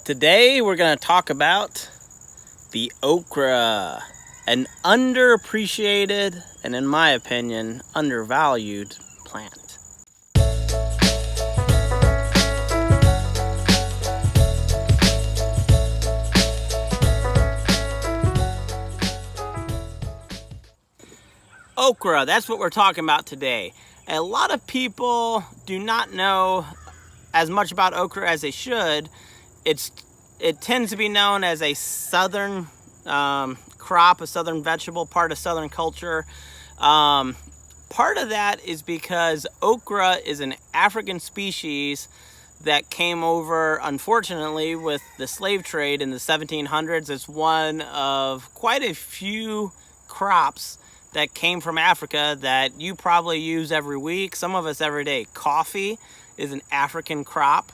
Today we're going to talk about the okra, an underappreciated and, in my opinion, undervalued plant. Okra, that's what we're talking about today. A lot of people do not know as much about okra as they should. It tends to be known as a southern crop, a southern vegetable, part of southern culture. Part of that is because okra is an African species that came over, unfortunately, with the slave trade in the 1700s. It's one of quite a few crops that came from Africa that you probably use every week, some of us every day. Coffee is an African crop.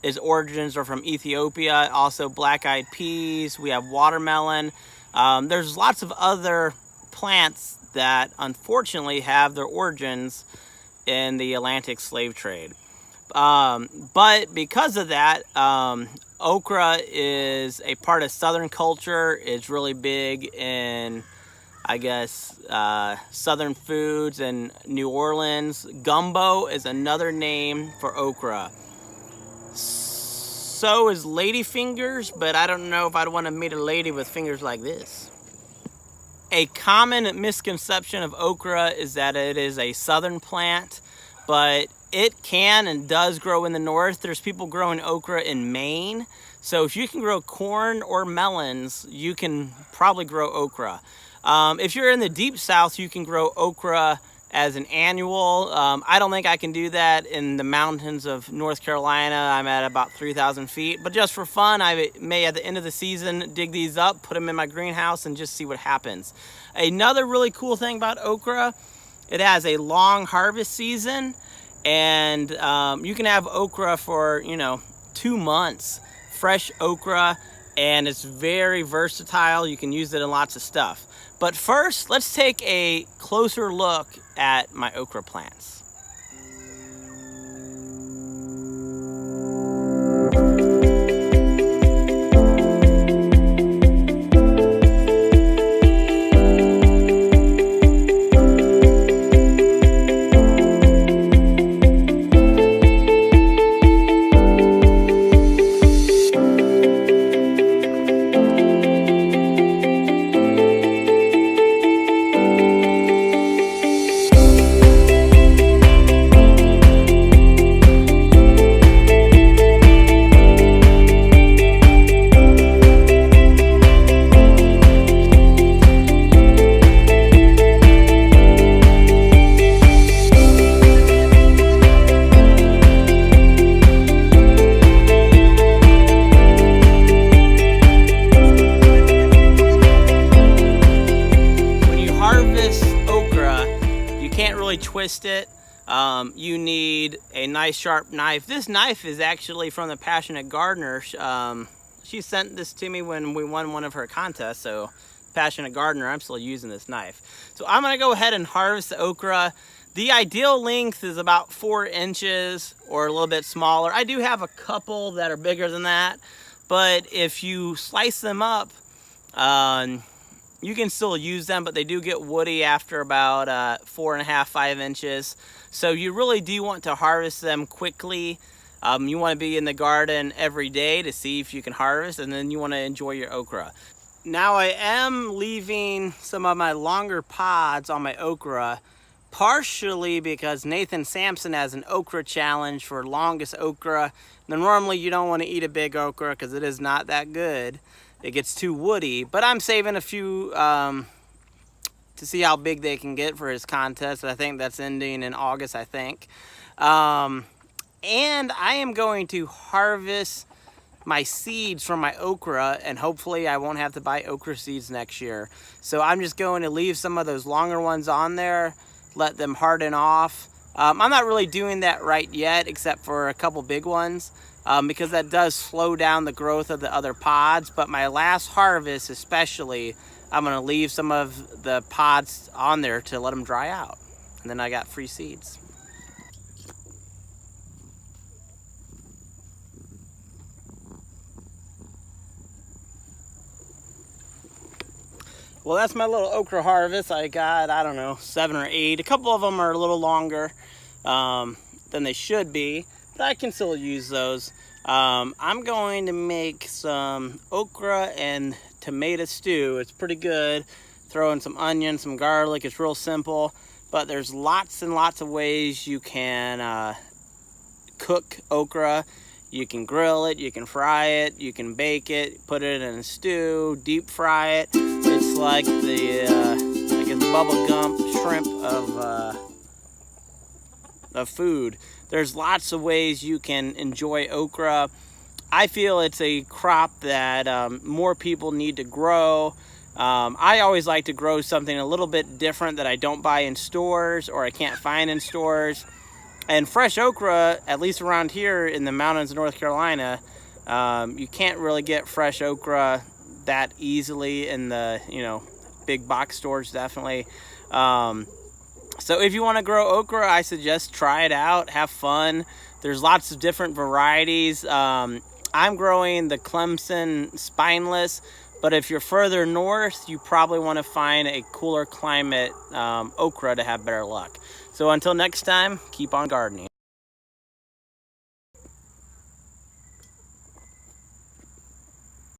Its origins are from Ethiopia. Also black-eyed peas. We have watermelon. There's lots of other plants that unfortunately have their origins in the Atlantic slave trade. But because of that, okra is a part of Southern culture. It's really big in, I guess, Southern foods and New Orleans. Gumbo is another name for okra. So is ladyfingers, but I don't know if I'd want to meet a lady with fingers like this. A common misconception of okra is that it is a southern plant, but it can and does grow in the north. There's people growing okra in Maine. So if you can grow corn or melons, you can probably grow okra. If you're in the deep south, you can grow okra as an annual. I don't think I can do that in the mountains of North Carolina. I'm at about 3,000 feet. But just for fun, I may at the end of the season dig these up, put them in my greenhouse, and just see what happens. Another really cool thing about okra, it has a long harvest season, and you can have okra for 2 months. Fresh okra, and it's very versatile. You can use it in lots of stuff. But first, let's take a closer look at my okra plants. Twist it. You need a nice sharp knife. This knife is actually from the Passionate Gardener. She sent this to me when we won one of her contests, so Passionate Gardener, I'm still using this knife. So I'm going to go ahead and harvest the okra. The ideal length is about 4 inches or a little bit smaller. I do have a couple that are bigger than that, but if you slice them up, you can still use them, but they do get woody after about 4.5, 5 inches. So you really do want to harvest them quickly. You want to be in the garden every day to see if you can harvest, and then you want to enjoy your okra. Now I am leaving some of my longer pods on my okra, partially because Nathan Sampson has an okra challenge for longest okra. Now normally you don't want to eat a big okra because it is not that good. It gets too woody, but I'm saving a few to see how big they can get for his contest. I think that's ending in August, I think. And I am going to harvest my seeds from my okra, and hopefully I won't have to buy okra seeds next year. So I'm just going to leave some of those longer ones on there, let them harden off. I'm not really doing that right yet, except for a couple big ones. Because that does slow down the growth of the other pods. But my last harvest especially, I'm going to leave some of the pods on there to let them dry out. And then I got free seeds. Well, that's my little okra harvest. I got, I don't know, 7 or 8. A couple of them are a little longer than they should be, but I can still use those. I'm going to make some okra and tomato stew. It's pretty good. Throw in some onion, some garlic. It's real simple, but there's lots and lots of ways you can cook okra. You can grill it, you can fry it, you can bake it, put it in a stew, deep fry it. It's like the I guess bubble gum shrimp of food. There's lots of ways you can enjoy okra. I feel it's a crop that more people need to grow. I always like to grow something a little bit different that I don't buy in stores or I can't find in stores. And fresh okra, at least around here in the mountains of North Carolina, you can't really get fresh okra that easily in the, big box stores, definitely. So if you want to grow okra, I suggest try it out, have fun. There's lots of different varieties. I'm growing the Clemson spineless, but if you're further north, you probably want to find a cooler climate okra to have better luck. So until next time, keep on gardening.